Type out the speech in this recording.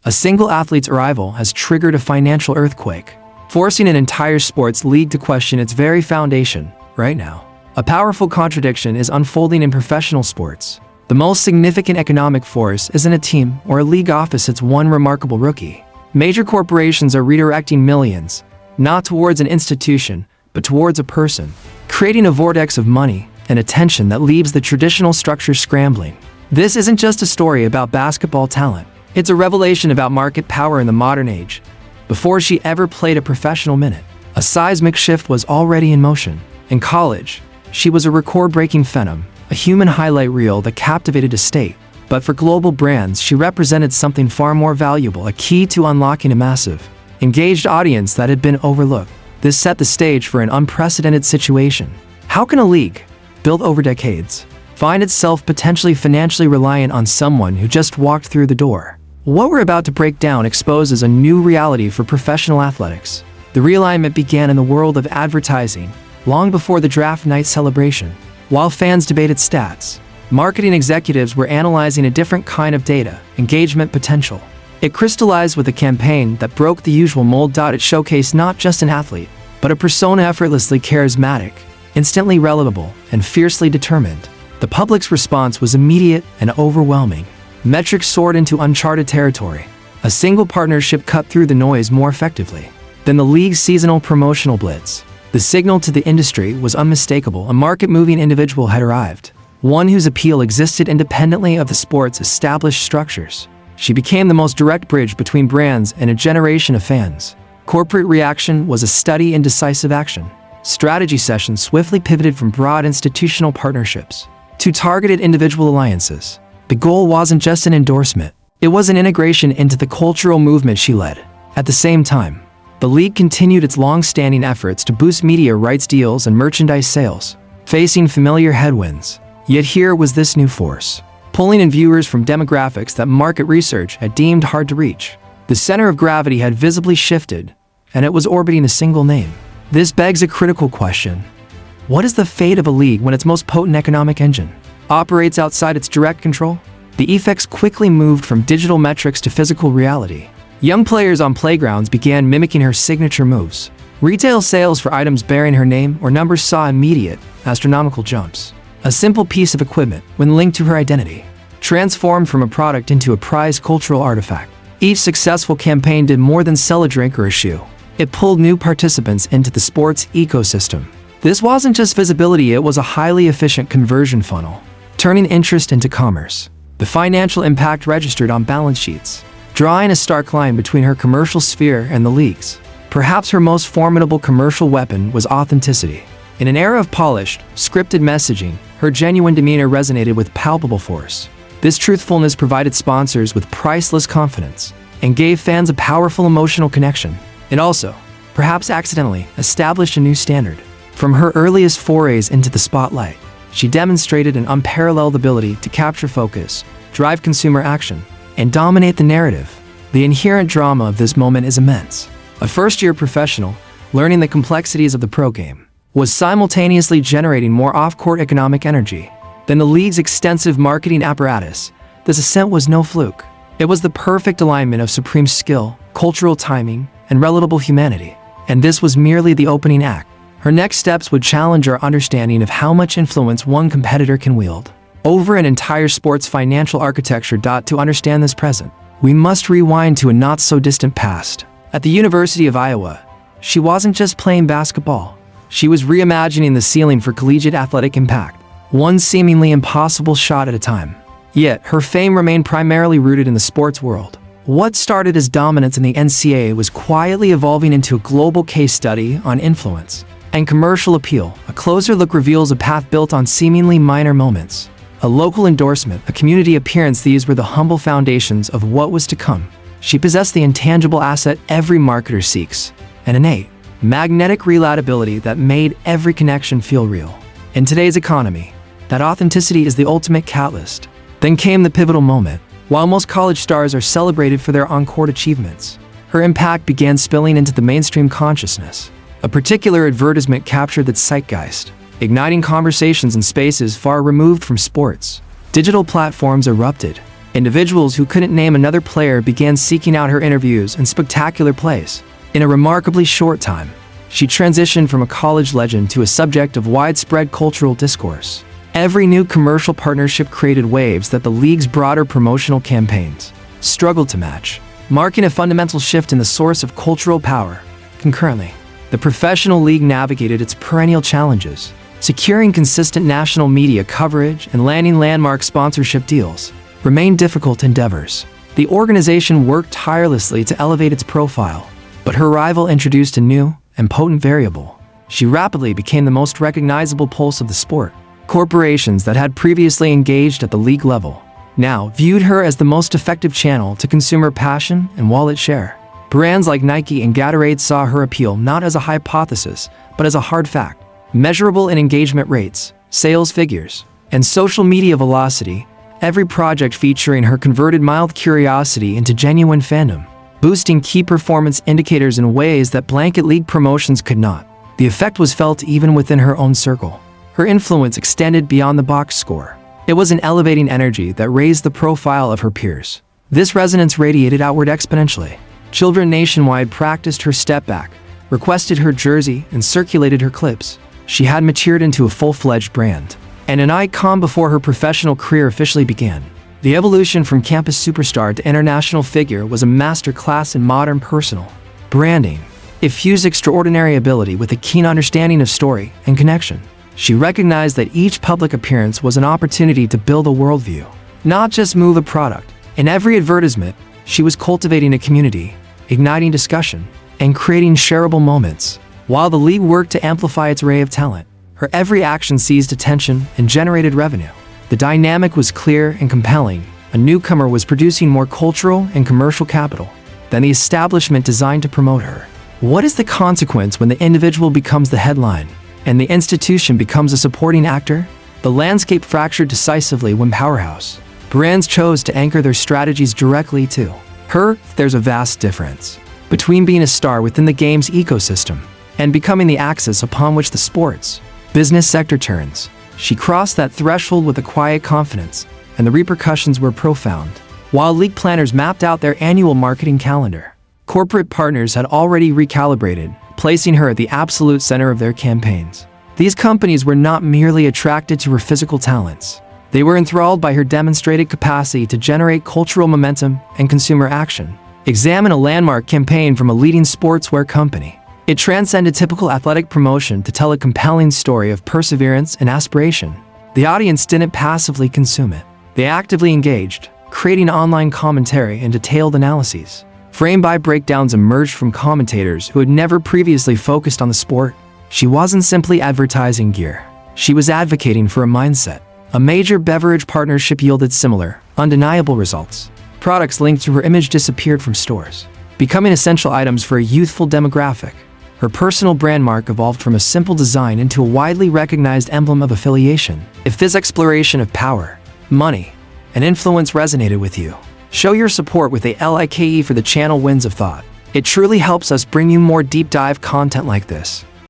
A single athlete's arrival has triggered a financial earthquake, forcing an entire sports league to question its very foundation. Right now, a powerful contradiction is unfolding in professional sports. The most significant economic force isn't a team or a league office, it's one remarkable rookie. Major corporations are redirecting millions, not towards an institution, but towards a person, creating a vortex of money and attention that leaves the traditional structure scrambling. This isn't just a story about basketball talent. It's a revelation about market power in the modern age. Before she ever played a professional minute, a seismic shift was already in motion. In college, she was a record-breaking phenom, a human highlight reel that captivated a state. But for global brands, she represented something far more valuable, a key to unlocking a massive, engaged audience that had been overlooked. This set the stage for an unprecedented situation. How can a league, built over decades, find itself potentially financially reliant on someone who just walked through the door? What we're about to break down exposes a new reality for professional athletics. The realignment began in the world of advertising, long before the draft night celebration. While fans debated stats, marketing executives were analyzing a different kind of data, engagement potential. It crystallized with a campaign that broke the usual mold. It showcased not just an athlete, but a persona effortlessly charismatic, instantly relatable, and fiercely determined. The public's response was immediate and overwhelming. Metrics soared into uncharted territory. A single partnership cut through the noise more effectively than the league's seasonal promotional blitz. The signal to the industry was unmistakable. A market-moving individual had arrived, one whose appeal existed independently of the sport's established structures. She became the most direct bridge between brands and a generation of fans. Corporate reaction was a steady and decisive action. Strategy sessions swiftly pivoted from broad institutional partnerships to targeted individual alliances. The goal wasn't just an endorsement, it was an integration into the cultural movement she led. At the same time, the league continued its long-standing efforts to boost media rights deals and merchandise sales, facing familiar headwinds. Yet here was this new force, pulling in viewers from demographics that market research had deemed hard to reach. The center of gravity had visibly shifted, and it was orbiting a single name. This begs a critical question. What is the fate of a league when its most potent economic engine operates outside its direct control? The effects quickly moved from digital metrics to physical reality. Young players on playgrounds began mimicking her signature moves. Retail sales for items bearing her name or numbers saw immediate, astronomical jumps. A simple piece of equipment, when linked to her identity, transformed from a product into a prized cultural artifact. Each successful campaign did more than sell a drink or a shoe. It pulled new participants into the sports ecosystem. This wasn't just visibility, it was a highly efficient conversion funnel, turning interest into commerce. The financial impact registered on balance sheets, drawing a stark line between her commercial sphere and the league's. Perhaps her most formidable commercial weapon was authenticity. In an era of polished, scripted messaging, her genuine demeanor resonated with palpable force. This truthfulness provided sponsors with priceless confidence and gave fans a powerful emotional connection. It also, perhaps accidentally, established a new standard. From her earliest forays into the spotlight, she demonstrated an unparalleled ability to capture focus, drive consumer action, and dominate the narrative. The inherent drama of this moment is immense. A first-year professional, learning the complexities of the pro game, was simultaneously generating more off-court economic energy than the league's extensive marketing apparatus. This ascent was no fluke. It was the perfect alignment of supreme skill, cultural timing, and relatable humanity. And this was merely the opening act. Her next steps would challenge our understanding of how much influence one competitor can wield over an entire sport's financial architecture. To understand this present, we must rewind to a not-so-distant past. At the University of Iowa, she wasn't just playing basketball. She was reimagining the ceiling for collegiate athletic impact, one seemingly impossible shot at a time. Yet, her fame remained primarily rooted in the sports world. What started as dominance in the NCAA was quietly evolving into a global case study on influence and commercial appeal. A closer look reveals a path built on seemingly minor moments. A local endorsement, a community appearance, these were the humble foundations of what was to come. She possessed the intangible asset every marketer seeks, an innate, magnetic relatability that made every connection feel real. In today's economy, that authenticity is the ultimate catalyst. Then came the pivotal moment. While most college stars are celebrated for their on-court achievements, her impact began spilling into the mainstream consciousness. A particular advertisement captured the zeitgeist, igniting conversations in spaces far removed from sports. Digital platforms erupted, Individuals who couldn't name another player began seeking out her interviews and spectacular plays. In a remarkably short time, she transitioned from a college legend to a subject of widespread cultural discourse. Every new commercial partnership created waves that the league's broader promotional campaigns struggled to match, marking a fundamental shift in the source of cultural power. Concurrently, the professional league navigated its perennial challenges, securing consistent national media coverage and landing landmark sponsorship deals remained difficult endeavors. The organization worked tirelessly to elevate its profile, but her rival introduced a new and potent variable. She rapidly became the most recognizable pulse of the sport. Corporations that had previously engaged at the league level now viewed her as the most effective channel to consumer passion and wallet share. Brands like Nike and Gatorade saw her appeal not as a hypothesis, but as a hard fact, measurable in engagement rates, sales figures, and social media velocity. Every project featuring her converted mild curiosity into genuine fandom, boosting key performance indicators in ways that blanket league promotions could not. The effect was felt even within her own circle. Her influence extended beyond the box score. It was an elevating energy that raised the profile of her peers. This resonance radiated outward exponentially. Children nationwide practiced her step back, requested her jersey, and circulated her clips. She had matured into a full-fledged brand and an icon before her professional career officially began. The evolution from campus superstar to international figure was a masterclass in modern personal branding. It fused extraordinary ability with a keen understanding of story and connection. She recognized that each public appearance was an opportunity to build a worldview, not just move a product. In every advertisement, she was cultivating a community, igniting discussion, and creating shareable moments. While the league worked to amplify its array of talent, her every action seized attention and generated revenue. The dynamic was clear and compelling. A newcomer was producing more cultural and commercial capital than the establishment designed to promote her. What is the consequence when the individual becomes the headline and the institution becomes a supporting actor? The landscape fractured decisively when powerhouse brands chose to anchor their strategies directly to her. There's a vast difference between being a star within the game's ecosystem and becoming the axis upon which the sports business sector turns. She crossed that threshold with a quiet confidence, and the repercussions were profound. While league planners mapped out their annual marketing calendar, corporate partners had already recalibrated, placing her at the absolute center of their campaigns. These companies were not merely attracted to her physical talents. They were enthralled by her demonstrated capacity to generate cultural momentum and consumer action. Examine a landmark campaign from a leading sportswear company. It transcended typical athletic promotion to tell a compelling story of perseverance and aspiration. The audience didn't passively consume it. They actively engaged, creating online commentary and detailed analyses. Frame-by breakdowns emerged from commentators who had never previously focused on the sport. She wasn't simply advertising gear. She was advocating for a mindset. A major beverage partnership yielded similar, undeniable results. Products linked to her image disappeared from stores, becoming essential items for a youthful demographic. Her personal brand mark evolved from a simple design into a widely recognized emblem of affiliation. If this exploration of power, money, and influence resonated with you, show your support with a like for the channel Winds of Thought. It truly helps us bring you more deep dive content like this.